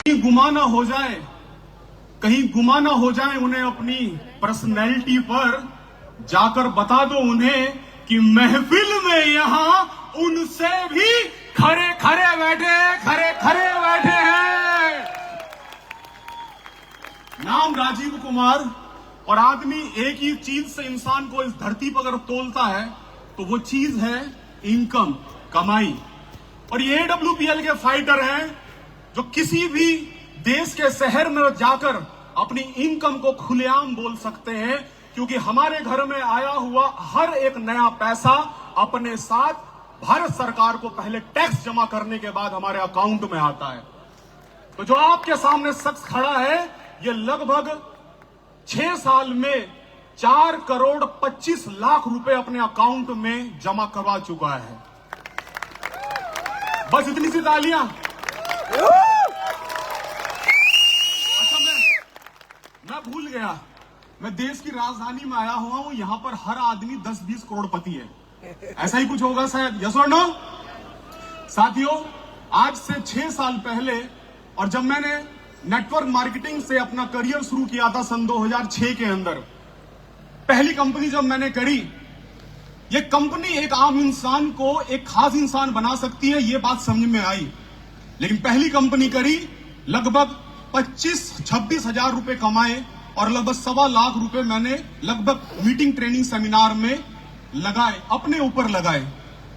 कहीं गुमा ना हो जाए, कहीं गुमा ना हो जाए उन्हें अपनी पर्सनैलिटी पर, जाकर बता दो उन्हें कि महफिल में यहां उनसे भी खड़े खड़े बैठे हैं। नाम राजीव कुमार, और आदमी एक ही चीज से इंसान को इस धरती पर अगर तोलता है तो वो चीज है इनकम, कमाई। और ये AWPL के फाइटर हैं जो किसी भी देश के शहर में जाकर अपनी इनकम को खुलेआम बोल सकते हैं, क्योंकि हमारे घर में आया हुआ हर एक नया पैसा अपने साथ भारत सरकार को पहले टैक्स जमा करने के बाद हमारे अकाउंट में आता है। तो जो आपके सामने शख्स खड़ा है, ये लगभग 6 साल में 4 करोड़ 25 लाख रुपए अपने अकाउंट में जमा करवा चुका है। बस इतनी सी तालियां। अच्छा, मैं भूल गया, मैं देश की राजधानी में आया हुआ हूं, यहां पर हर आदमी 10-20 करोड़पति है, ऐसा ही कुछ होगा शायद। यस और नो? साथियों, आज से 6 साल पहले, और जब मैंने नेटवर्क मार्केटिंग से अपना करियर शुरू किया था सन 2006 के अंदर, पहली कंपनी जब मैंने करी, ये कंपनी एक आम इंसान को एक खास इंसान बना सकती है, ये बात समझ में आई। लेकिन पहली कंपनी करी, लगभग 25-26 हजार रुपए कमाए और लगभग 1.25 लाख रुपए मैंने लगभग मीटिंग ट्रेनिंग सेमिनार में लगाए, अपने ऊपर लगाए।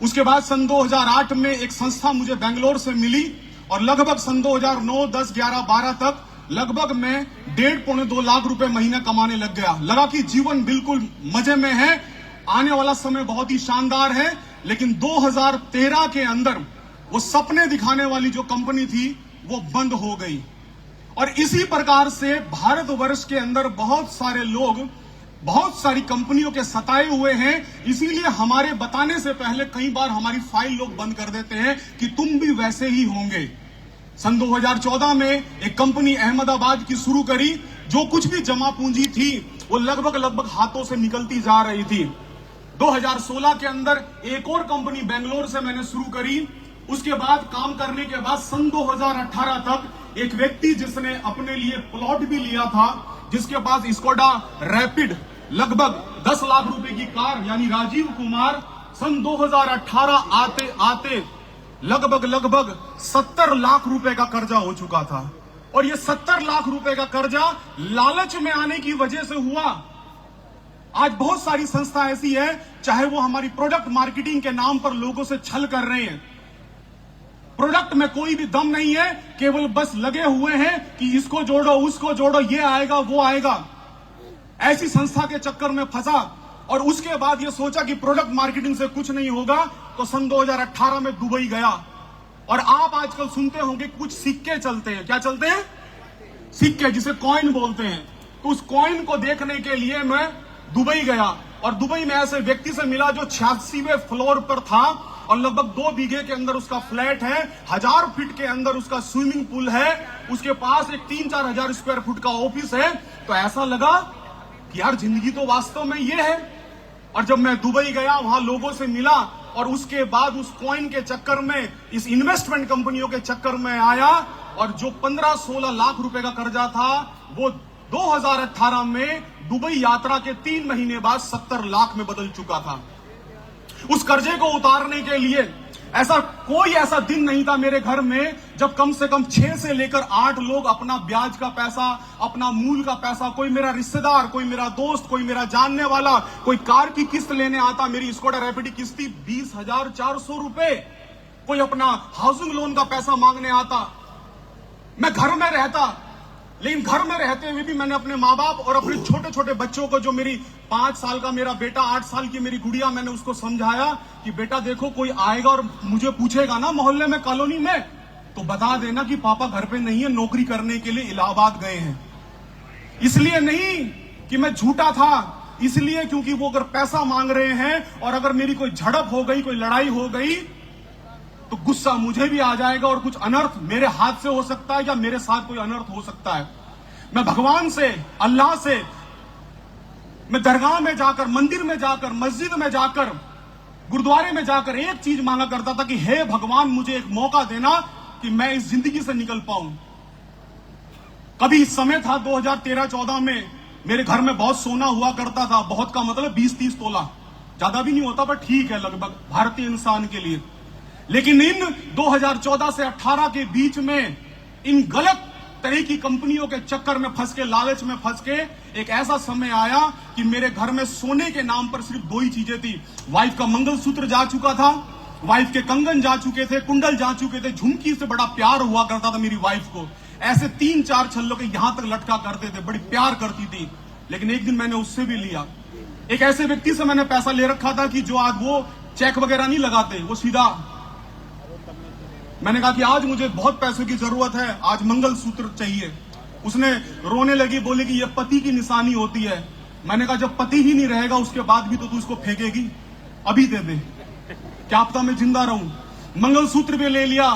उसके बाद सन 2008 में एक संस्था मुझे बेंगलोर से मिली और लगभग सन 2009, 10, 11, 12 तक लगभग मैं 1.5-2 लाख रुपए महीना कमाने लग गया। लगा कि जीवन बिल्कुल मजे में है, आने वाला समय बहुत ही शानदार है। लेकिन 2013 के अंदर वो सपने दिखाने वाली जो कंपनी थी वो बंद हो गई। और इसी प्रकार से भारतवर्ष के अंदर बहुत सारे लोग बहुत सारी कंपनियों के सताए हुए हैं। इसीलिए हमारे बताने से पहले कई बार हमारी फाइल लोग बंद कर देते हैं कि तुम भी वैसे ही होंगे। सन 2014 में एक कंपनी अहमदाबाद की शुरू करी, जो कुछ भी जमा पूंजी थी वो लगभग हाथों से निकलती जा रही थी। 2016 के अंदर एक और कंपनी बेंगलोर से मैंने शुरू करी। उसके बाद काम करने के बाद सन 2018 तक एक व्यक्ति जिसने अपने लिए प्लॉट भी लिया था, जिसके पास स्कोडा रैपिड लगभग 10 लाख रुपए की कार, यानी राजीव कुमार, सन 2018 आते आते लगभग 70 लाख रुपए का कर्जा हो चुका था। और ये 70 लाख रुपए का कर्जा लालच में आने की वजह से हुआ। आज बहुत सारी संस्था ऐसी है, चाहे वो हमारी प्रोडक्ट मार्केटिंग के नाम पर लोगों से छल कर रहे हैं। प्रोडक्ट में कोई भी दम नहीं है, केवल बस लगे हुए हैं कि इसको जोड़ो, उसको जोड़ो, ये आएगा, वो आएगा। ऐसी संस्था के चक्कर में फंसा और उसके बाद ये सोचा कि प्रोडक्ट मार्केटिंग से कुछ नहीं होगा, तो सन 2018 में दुबई गया। और आप आजकल सुनते होंगे कुछ सिक्के चलते हैं। क्या चलते हैं? सिक्के, जिसे कॉइन बोलते हैं। तो उस कॉइन को देखने के लिए मैं दुबई गया और दुबई में ऐसे व्यक्ति से मिला जो 86वें फ्लोर पर था और लगभग 2 बीघे के अंदर उसका फ्लैट है, 1000 फीट के अंदर उसका स्विमिंग पूल है, उसके पास एक 3-4 हजार स्क्वायर फुट का ऑफिस है। तो ऐसा लगा कि यार जिंदगी तो वास्तव में ये है। और जब मैं दुबई गया, वहां लोगों से मिला और उसके बाद उस कॉइन के चक्कर में, इस इन्वेस्टमेंट कंपनियों के चक्कर में आया और जो 15-16 लाख रुपए का कर्जा था वो 2018 में दुबई यात्रा के 3 महीने बाद 70 लाख में बदल चुका था। उस कर्जे को उतारने के लिए कोई ऐसा दिन नहीं था मेरे घर में जब कम से कम 6 से लेकर 8 लोग अपना ब्याज का पैसा, अपना मूल का पैसा, कोई मेरा रिश्तेदार, कोई मेरा दोस्त, कोई मेरा जानने वाला, कोई कार की किस्त लेने आता, मेरी स्कोडा रैपिड की किस्त थी 20,400 रुपए, कोई अपना हाउसिंग लोन का पैसा मांगने आता। मैं घर में रहता, लेकिन घर में रहते हुए भी मैंने अपने माँ बाप और अपने छोटे छोटे बच्चों को, जो मेरी 5 साल का मेरा बेटा, 8 साल की मेरी गुड़िया, मैंने उसको समझाया कि बेटा देखो, कोई आएगा और मुझे पूछेगा ना मोहल्ले में, कॉलोनी में, तो बता देना कि पापा घर पे नहीं है, नौकरी करने के लिए इलाहाबाद गए हैं। इसलिए नहीं कि मैं झूठा था, इसलिए क्योंकि वो अगर पैसा मांग रहे हैं और अगर मेरी कोई झड़प हो गई, कोई लड़ाई हो गई, तो गुस्सा मुझे भी आ जाएगा और कुछ अनर्थ मेरे हाथ से हो सकता है या मेरे साथ कोई अनर्थ हो सकता है। मैं भगवान से, अल्लाह से, मैं दरगाह में जाकर, मंदिर में जाकर, मस्जिद में जाकर, गुरुद्वारे में जाकर एक चीज मांगा करता था कि हे भगवान, मुझे एक मौका देना कि मैं इस जिंदगी से निकल पाऊं। कभी समय था 2013-14 में मेरे घर में बहुत सोना हुआ करता था। बहुत का मतलब 20-30 तोला, ज्यादा भी नहीं होता पर ठीक है लगभग भारतीय इंसान के लिए। लेकिन इन 2014 से 18 के बीच में इन गलत तरह की कंपनियों के चक्कर में फंस के, लालच में फंस के एक ऐसा समय आया कि मेरे घर में सोने के नाम पर सिर्फ दो ही चीजें थी। वाइफ का मंगलसूत्र जा चुका था, वाइफ के कंगन जा चुके थे, कुंडल जा चुके थे, झुमकी से बड़ा प्यार हुआ करता था मेरी वाइफ को। ऐसे 3-4 छल्लों के यहां तक लटका करते थे, बड़ी प्यार करती थी। लेकिन एक दिन मैंने उससे भी लिया। एक ऐसे व्यक्ति से मैंने पैसा ले रखा था कि जो आज वो चेक वगैरह नहीं लगाते, वो सीधा, मैंने कहा कि आज मुझे बहुत पैसों की जरूरत है, आज मंगलसूत्र चाहिए। उसने रोने लगी, बोली कि यह पति की निशानी होती है। मैंने कहा जब पति ही नहीं रहेगा उसके बाद भी तो तू इसको फेंकेगी, अभी दे दे, क्या पता मैं जिंदा रहूं। मंगलसूत्र भी ले लिया,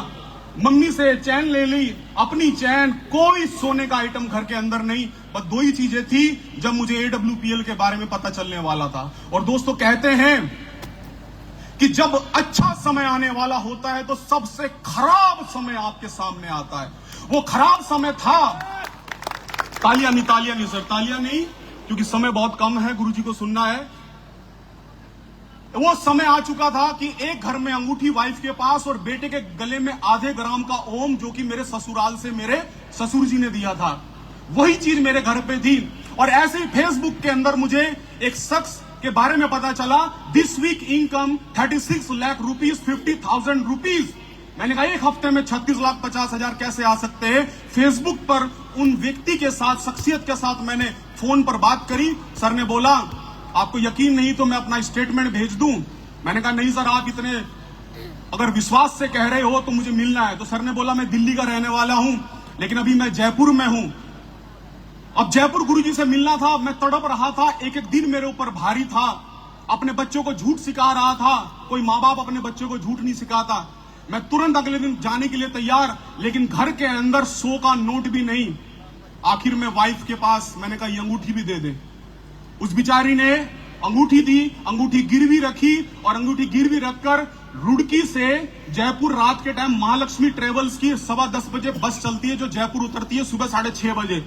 मम्मी से चैन ले ली, अपनी चैन, कोई सोने का आइटम घर के अंदर नहीं। बस दो ही चीजें थी जब मुझे AWPL के बारे में पता चलने वाला था। और दोस्तों कहते हैं कि जब अच्छा समय आने वाला होता है तो सबसे खराब समय आपके सामने आता है। वो खराब समय था, तालियां नहीं सर, तालियां नहीं, क्योंकि समय बहुत कम है, गुरुजी को सुनना है। वो समय आ चुका था कि एक घर में अंगूठी वाइफ के पास और बेटे के गले में आधे ग्राम का ओम, जो कि मेरे ससुराल से मेरे ससुर जी ने दिया था, वही चीज मेरे घर पे थी। और ऐसे ही फेसबुक के अंदर मुझे एक शख्स के बारे में पता चला, this week income 36 lakh rupees, 50,000 rupees. मैंने कहा एक हफ्ते में 36,50,000 कैसे आ सकते हैं। फेसबुक पर उन व्यक्ति के साथ, शख्सियत के साथ मैंने फोन पर बात करी। सर ने बोला आपको यकीन नहीं तो मैं अपना स्टेटमेंट भेज दूं। मैंने कहा नहीं सर, आप इतने अगर विश्वास से कह रहे हो तो मुझे मिलना है। तो सर ने बोला मैं दिल्ली का रहने वाला हूं, लेकिन अभी मैं जयपुर में हूं। अब जयपुर गुरुजी से मिलना था, मैं तड़प रहा था, एक एक दिन मेरे ऊपर भारी था। अपने बच्चों को झूठ सिखा रहा था, कोई माँ बाप अपने बच्चों को झूठ नहीं सिखाता। मैं तुरंत अगले दिन जाने के लिए तैयार, लेकिन घर के अंदर 100 का नोट भी नहीं। आखिर में वाइफ के पास मैंने कहा ये अंगूठी भी दे दे। उस बिचारी ने अंगूठी दी, अंगूठी गिरवी रखी, और अंगूठी गिरवी रखकर रुड़की से जयपुर रात के टाइम महालक्ष्मी ट्रेवल्स की 10:15 बजे बस चलती है, जो जयपुर उतरती है सुबह 6:30 बजे।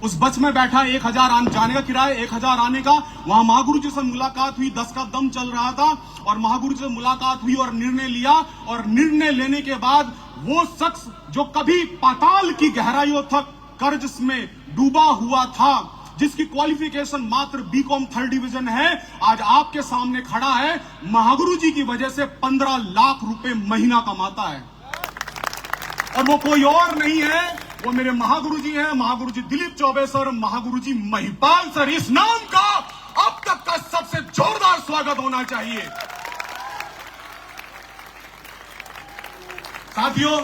उस बस में बैठा, 1000 जाने का किराया, 1000 आने का। वहां महागुरु जी से मुलाकात हुई, 10 का दम चल रहा था, और महागुरु जी से मुलाकात हुई और निर्णय लिया। और निर्णय लेने के बाद वो शख्स जो कभी पाताल की गहराइयों तक कर्ज में डूबा हुआ था, जिसकी क्वालिफिकेशन मात्र BCom 3rd डिवीजन है, आज आपके सामने खड़ा है। महागुरु जी की वजह से 15 लाख रुपए महीना कमाता है, और वो कोई और नहीं है, वो मेरे महागुरु जी हैं, महागुरु जी दिलीप चौबे सर, महागुरु जी महिपाल सर। इस नाम का अब तक का सबसे जोरदार स्वागत होना चाहिए। साथियों,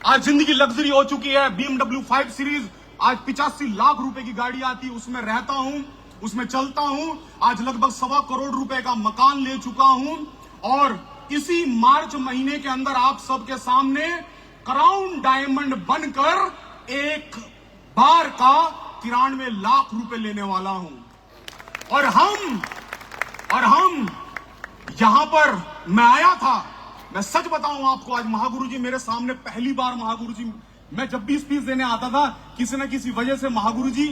आज जिंदगी लग्जरी हो चुकी है। BMW 5 सीरीज आज 85 लाख रुपए की गाड़ी आती है, उसमें रहता हूं, उसमें चलता हूं। आज लगभग 1.25 करोड़ रुपए का मकान ले चुका हूं, और इसी मार्च महीने के अंदर आप सबके सामने क्राउन डायमंड बनकर एक बार का 93 लाख रुपए लेने वाला हूं। और हम यहां पर मैं आया था, मैं सच बताऊं आपको, आज महागुरु जी मेरे सामने पहली बार। महागुरु जी, मैं जब भी स्पीच देने आता था, किसी न किसी वजह से महागुरु जी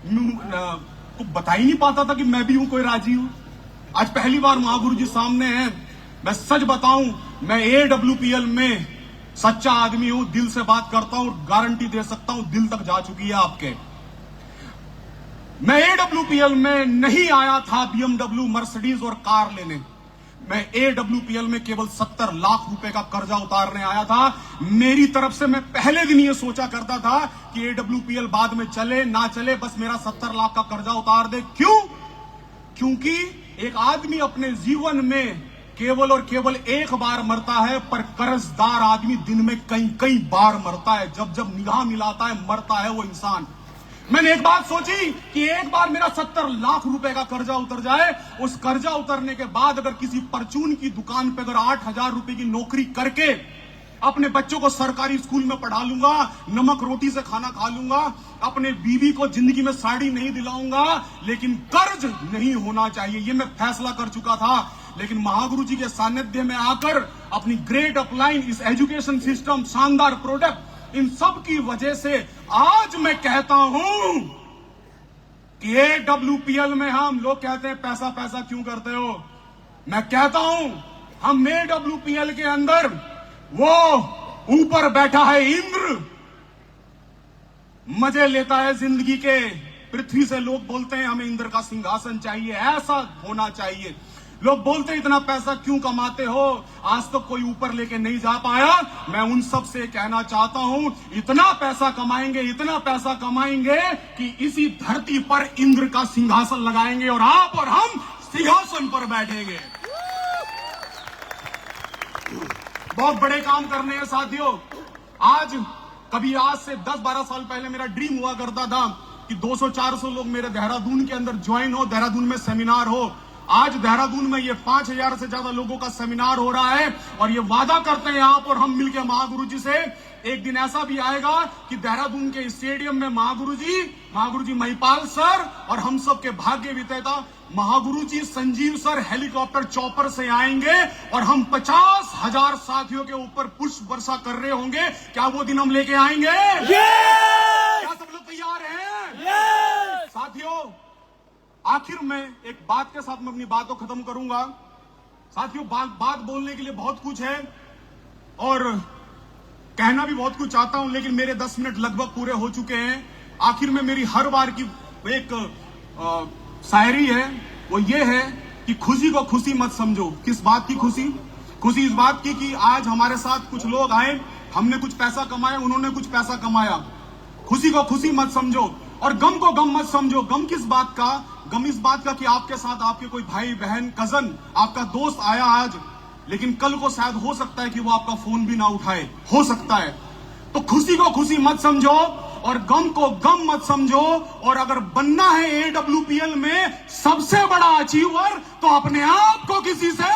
को बता ही नहीं पाता था कि मैं भी हूं, कोई राजी हूं। आज पहली बार महागुरु जी सामने हैं। मैं सच बताऊं, मैं AWPL में सच्चा आदमी हूं, दिल से बात करता हूं, गारंटी दे सकता हूं दिल तक जा चुकी है आपके। मैं AWPL में नहीं आया था BMW, मर्सिडीज और कार लेने। मैं AWPL में केवल 70 लाख रुपए का कर्जा उतारने आया था। मेरी तरफ से मैं पहले दिन ये सोचा करता था कि AWPL बाद में चले ना चले, बस मेरा 70 लाख का कर्जा उतार दे। क्यों? क्योंकि एक आदमी अपने जीवन में केवल और केवल एक बार मरता है, पर कर्जदार आदमी दिन में कई बार मरता है। जब जब निगाह मिलाता है मरता है वो इंसान। मैंने एक बात सोची कि एक बार मेरा 70 लाख रुपए का कर्जा उतर जाए, उस कर्जा उतरने के बाद अगर किसी परचून की दुकान पे अगर 8,000 रुपए की नौकरी करके अपने बच्चों को सरकारी स्कूल में पढ़ा लूंगा, नमक रोटी से खाना खा लूंगा, अपने बीवी को जिंदगी में साड़ी नहीं दिलाऊंगा, लेकिन कर्ज नहीं होना चाहिए, ये मैं फैसला कर चुका था। लेकिन महागुरु जी के सानिध्य में आकर अपनी ग्रेट अपलाइन, इस एजुकेशन सिस्टम, शानदार प्रोडक्ट, इन सब की वजह से आज मैं कहता हूं कि AWPL में हम लोग कहते हैं पैसा पैसा क्यों करते हो, मैं कहता हूं हम AWPL के अंदर वो ऊपर बैठा है इंद्र, मजे लेता है जिंदगी के पृथ्वी से। लोग बोलते हैं हमें इंद्र का सिंहासन चाहिए, ऐसा होना चाहिए। लोग बोलते हैं इतना पैसा क्यों कमाते हो, आज तक कोई ऊपर लेके नहीं जा पाया। मैं उन सब से कहना चाहता हूं इतना पैसा कमाएंगे, इतना पैसा कमाएंगे कि इसी धरती पर इंद्र का सिंहासन लगाएंगे और आप और हम सिंहासन पर बैठेंगे। बहुत बड़े काम करने हैं साथियों। आज से 10-12 साल पहले मेरा ड्रीम हुआ करता था कि 200-400 लोग मेरे देहरादून के अंदर ज्वाइन हो, देहरादून में सेमिनार हो। आज देहरादून में ये 5000 से ज्यादा लोगों का सेमिनार हो रहा है और ये वादा करते हैं आप और हम मिलकर महागुरु जी से, एक दिन ऐसा भी आएगा कि देहरादून के स्टेडियम में महागुरु जी महिपाल सर और हम सब के भाग्य विजेता महागुरु जी संजीव सर हेलीकॉप्टर चॉपर से आएंगे और हम 50,000 साथियों के ऊपर पुष्प वर्षा कर रहे होंगे। क्या वो दिन हम लेके आएंगे? क्या सब लोग तैयार हैं? साथियों, आखिर में एक बात के साथ मैं अपनी बात को खत्म करूंगा। साथियों, बात बोलने के लिए बहुत कुछ है और कहना भी बहुत कुछ चाहता हूं, लेकिन मेरे 10 मिनट लगभग पूरे हो चुके हैं। आखिर में मेरी हर बार की एक शायरी है, वो ये है कि खुशी को खुशी मत समझो। किस बात की खुशी? खुशी इस बात की कि आज हमारे साथ कुछ लोग आए, हमने कुछ पैसा कमाया, उन्होंने कुछ पैसा कमाया। खुशी को खुशी मत समझो और गम को गम मत समझो। गम किस बात का? गम इस बात का कि आपके साथ आपके कोई भाई बहन कजन आपका दोस्त आया आज, लेकिन कल को शायद हो सकता है कि वो आपका फोन भी ना उठाए, हो सकता है। तो खुशी को खुशी मत समझो और गम को गम मत समझो। और अगर बनना है AWPL में सबसे बड़ा अचीवर तो अपने आप को किसी से